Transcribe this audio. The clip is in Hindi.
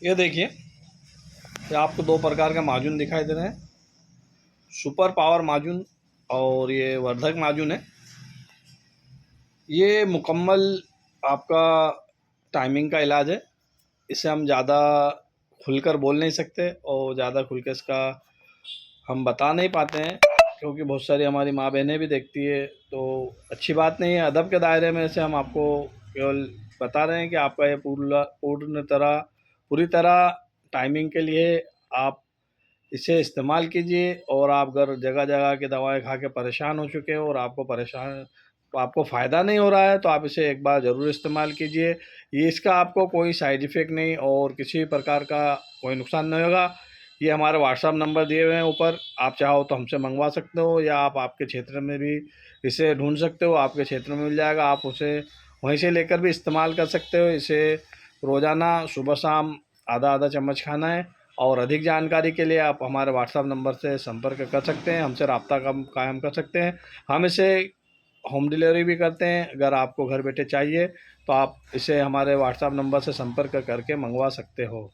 ये देखिए, ये आपको दो प्रकार का माजून दिखाई दे रहे हैं, सुपर पावर माजून और ये वर्धक माजून है। ये मुकम्मल आपका टाइमिंग का इलाज है। इसे हम ज़्यादा खुलकर बोल नहीं सकते और ज़्यादा खुल के इसका हम बता नहीं पाते हैं, क्योंकि बहुत सारी हमारी माँ बहनें भी देखती है, तो अच्छी बात नहीं है। अदब के दायरे में से हम आपको केवल बता रहे हैं कि आपका ये पूरी तरह टाइमिंग के लिए आप इसे इस्तेमाल कीजिए। और आप अगर जगह जगह की दवाएं खा के परेशान हो चुके हो और आपको फ़ायदा नहीं हो रहा है, तो आप इसे एक बार ज़रूर इस्तेमाल कीजिए। ये इसका आपको कोई साइड इफ़ेक्ट नहीं और किसी भी प्रकार का कोई नुकसान नहीं होगा। ये हमारे व्हाट्सअप नंबर दिए हुए हैं ऊपर, आप चाहो तो हमसे मंगवा सकते हो, या आप आपके क्षेत्र में भी इसे ढूंढ सकते हो, आपके क्षेत्र में मिल जाएगा। आप उसे वहीं से लेकर भी इस्तेमाल कर सकते हो। इसे रोज़ाना सुबह शाम आधा आधा चम्मच खाना है। और अधिक जानकारी के लिए आप हमारे व्हाट्सएप नंबर से संपर्क कर सकते हैं, हमसे रब्ता कायम कर सकते हैं। हम इसे होम डिलीवरी भी करते हैं। अगर आपको घर बैठे चाहिए तो आप इसे हमारे व्हाट्सएप नंबर से संपर्क करके मंगवा सकते हो।